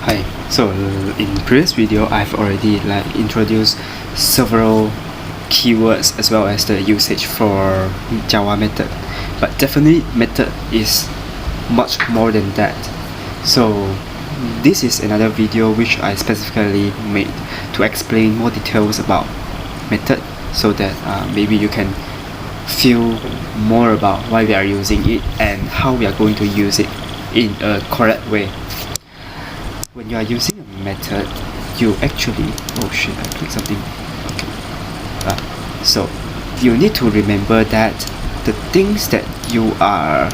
Hi. So in previous video, I've already introduced several keywords as well as the usage for Java method, but definitely method is much more than that. So this is another video which I specifically made to explain more details about method, so that maybe you can feel more about why we are using it and how we are going to use it in a correct way. When you are using a method, you actually I clicked something. Okay. So you need to remember that the things that you are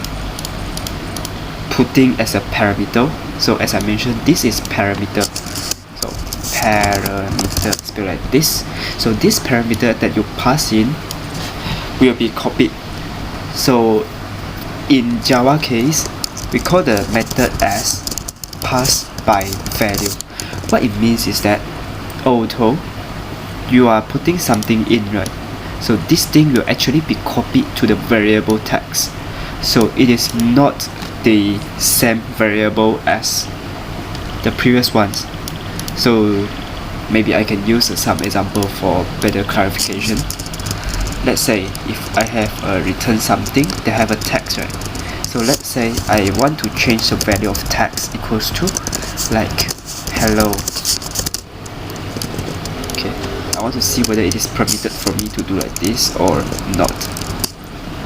putting as a parameter. So as I mentioned, this is parameter. So parameter spelled like this. So this parameter that you pass in will be copied. So in Java case, we call the method as pass by value. What it means is that although you are putting something in, right, so this thing will actually be copied to the variable text. So it is not the same variable as the previous ones. So maybe I can use some example for better clarification. Let's say if I have a return something that have a text, right? So let's say I want to change the value of text equals to like hello. Okay, I want to see whether it is permitted for me to do like this or not.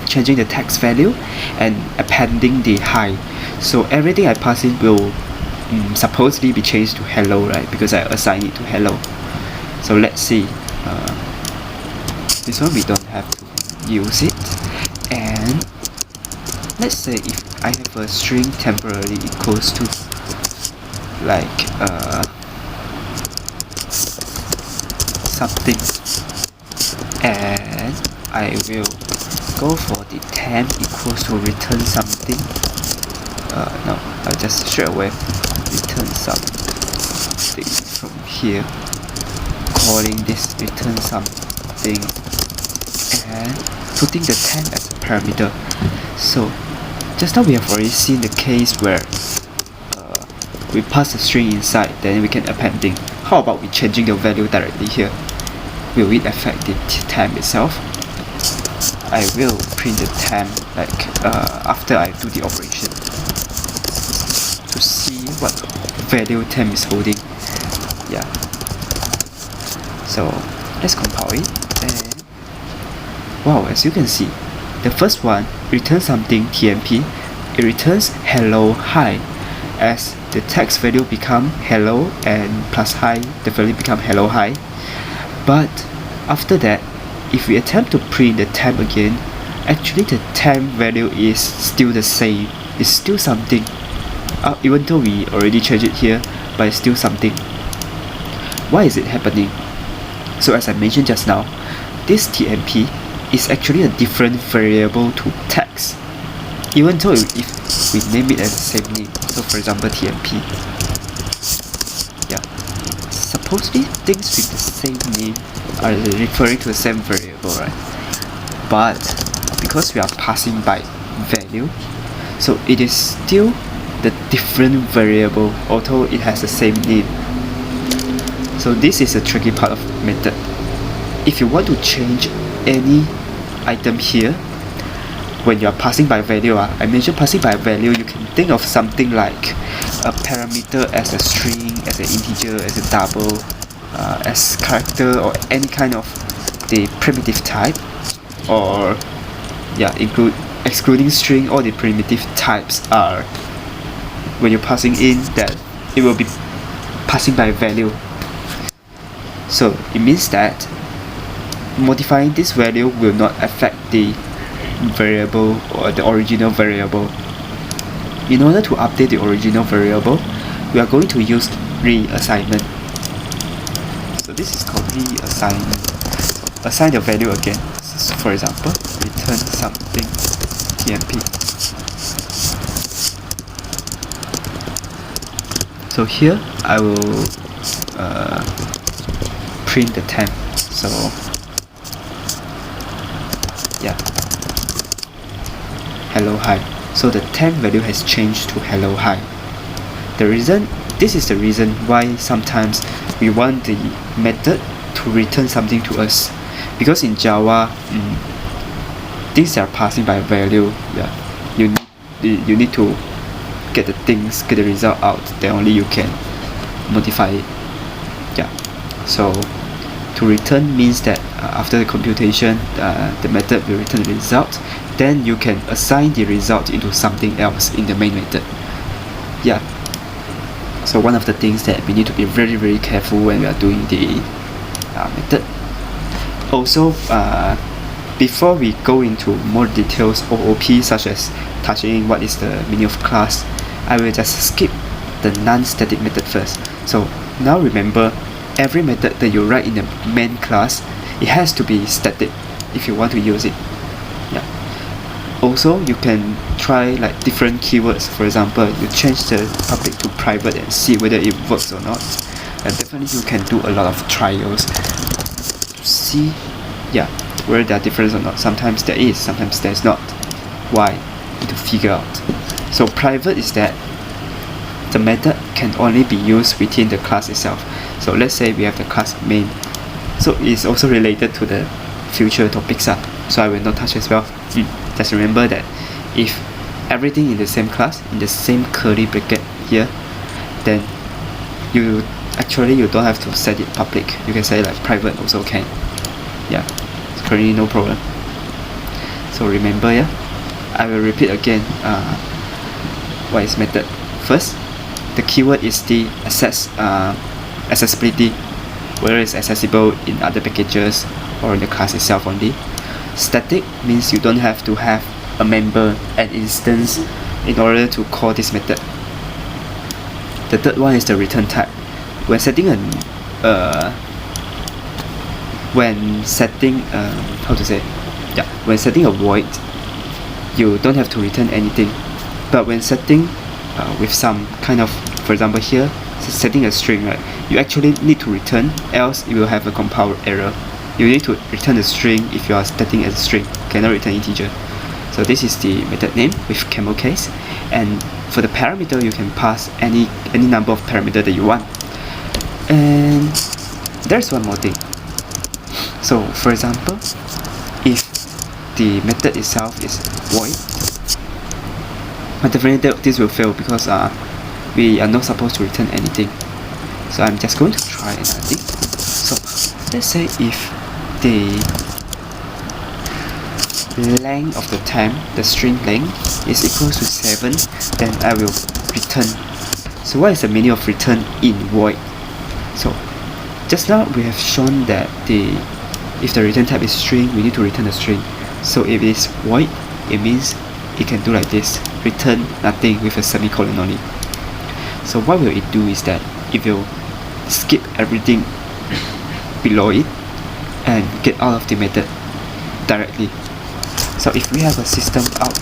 Changing the text value and appending the hi. So everything I pass in will supposedly be changed to hello, right? Because I assign it to hello. So let's see. This one we don't have to use it. And let's say if I have a string temporarily equals to like something, and I will go for the temp equals to return something. No, I'll just straight away return something from here, calling this return something and putting the temp as a parameter. So just now we have already seen the case where we pass the string inside, then we can appending. How about we changing the value directly here? Will it affect the temp itself? I will print the temp after I do the operation to see what value temp is holding. Yeah. So let's compile it. And wow, as you can see, the first one returns something TMP. It returns hello hi, as the text value become hello and plus hi, the value become hello hi. But after that, if we attempt to print the temp again, actually the temp value is still the same. It's still something. Even though we already changed it here, but it's still something. Why is it happening? So as I mentioned just now, this TMP is actually a different variable to text, even though if we name it as the same name. So for example, TMP. Yeah. Supposedly things with the same name are referring to the same variable, right? But because we are passing by value, so it is still the different variable, although it has the same name. So this is a tricky part of method. If you want to change any item here, when you are passing by value, I mentioned passing by value, you can think of something like a parameter as a string, as an integer, as a double, as character, or any kind of the primitive type, or yeah, excluding string. All the primitive types are, when you're passing in, that it will be passing by value. So it means that modifying this value will not affect the variable or the original variable. In order to update the original variable, we are going to use reassignment. So this is called reassignment. Assign the value again. So for example, return something TMP. So here I will print the temp. So yeah, hello hi. So the temp value has changed to hello hi. The reason this is the reason why sometimes we want the method to return something to us, because in Java, things are passing by value. You need to get the result out, then only you can modify it. So to return means that after the computation, the method will return the result, then you can assign the result into something else in the main method. So one of the things that we need to be very, very careful when we are doing the method. Also, before we go into more details OOP, such as touching what is the meaning of class, I will just skip the non-static method first. So now remember, every method that you write in the main class, it has to be static if you want to use it. Also, you can try like different keywords. For example, you change the public to private and see whether it works or not. And definitely you can do a lot of trials to see whether there are differences or not. Sometimes there is, sometimes there's not. Why? You need to figure out. So private is that the method can only be used within the class itself. So let's say we have the class main. So it's also related to the future topics. So I will not touch as well. Just remember that if everything in the same class, in the same curly bracket here, then you don't have to set it public. You can say like private also can. It's currently no problem. So remember, I will repeat again what is method. First, the keyword is the accessibility, whether it's accessible in other packages or in the class itself only. Static means you don't have to have a member and instance in order to call this method. The third one is the return type. When setting a void, you don't have to return anything. But when setting with some kind of, for example here, setting a string, right, you actually need to return, else it will have a compile error. You need to return the string if you are setting as a string, cannot return integer. So this is the method name with camel case, and for the parameter you can pass any number of parameter that you want. And there's one more thing. So for example, if the method itself is void, but definitely this will fail because we are not supposed to return anything. So I'm just going to try another thing. So let's say if the length of the temp, the string length, is equal to 7, then I will return. So what is the meaning of return in void? So just now we have shown that if the return type is string, we need to return a string. So if it is void, it means it can do like this, return nothing with a semicolon only. So what will it do is that it will skip everything below it and get out of the method directly. So if we have a system out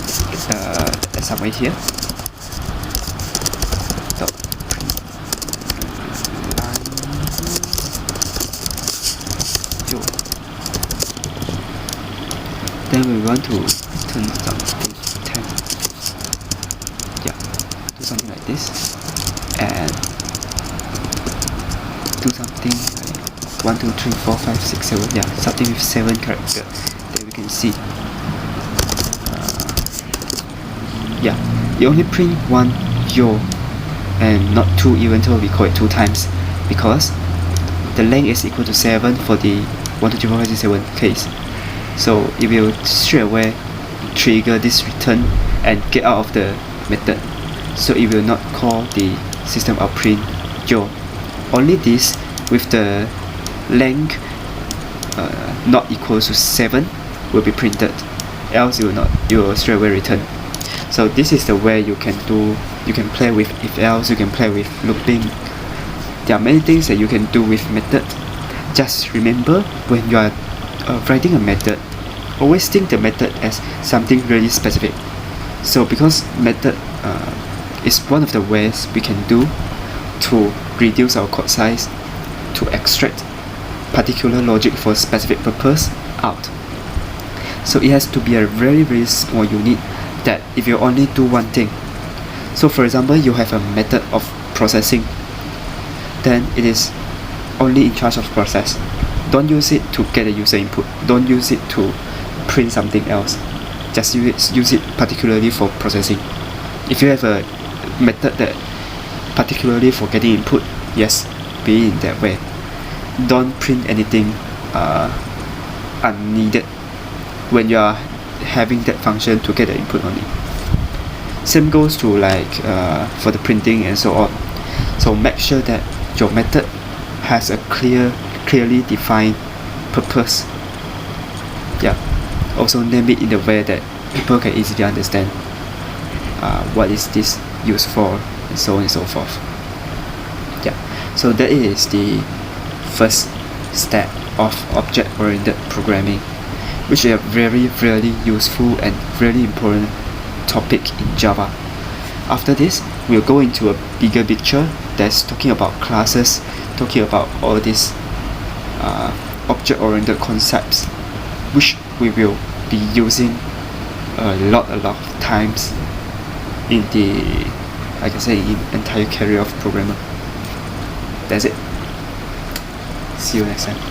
somewhere here, so then we want to turn something 10. Do something like this, and do something like 1, 2, 3, 4, 5, 6, 7. Something with 7 characters that we can see. You only print 1 yo and not 2, even though we call it 2 times, because the length is equal to 7 for the 1, 2, 3, 4, 5, 6, 7 case. So it will straight away trigger this return and get out of the method. So it will not call the system out print yo. Only this with the length not equal to 7 will be printed, else it will not. You will straight away return. So this is the way you can play with if else, you can play with looping. There are many things that you can do with method. Just remember, when you are writing a method, always think the method as something really specific. So because method is one of the ways we can do to reduce our code size, to extract particular logic for specific purpose out. So it has to be a very, very small unit that if you only do one thing. So for example, you have a method of processing then it is only in charge of process. Don't use it to get a user input. Don't use it to print something else. Just use it particularly for processing. If you have a method that particularly for getting input, yes, be in that way. Don't print anything unneeded when you are having that function to get the input only. Same goes to like for the printing and so on. So make sure that your method has a clearly defined purpose. Yeah. Also name it in a way that people can easily understand what is this used for, and so on and so forth. Yeah. So that is the first step of object-oriented programming, which is a very useful and really important topic in Java. After this, we'll go into a bigger picture that's talking about classes, talking about all these object-oriented concepts, which we will be using a lot of times in the, like I say, in entire career of programmer. That's it. See you next time.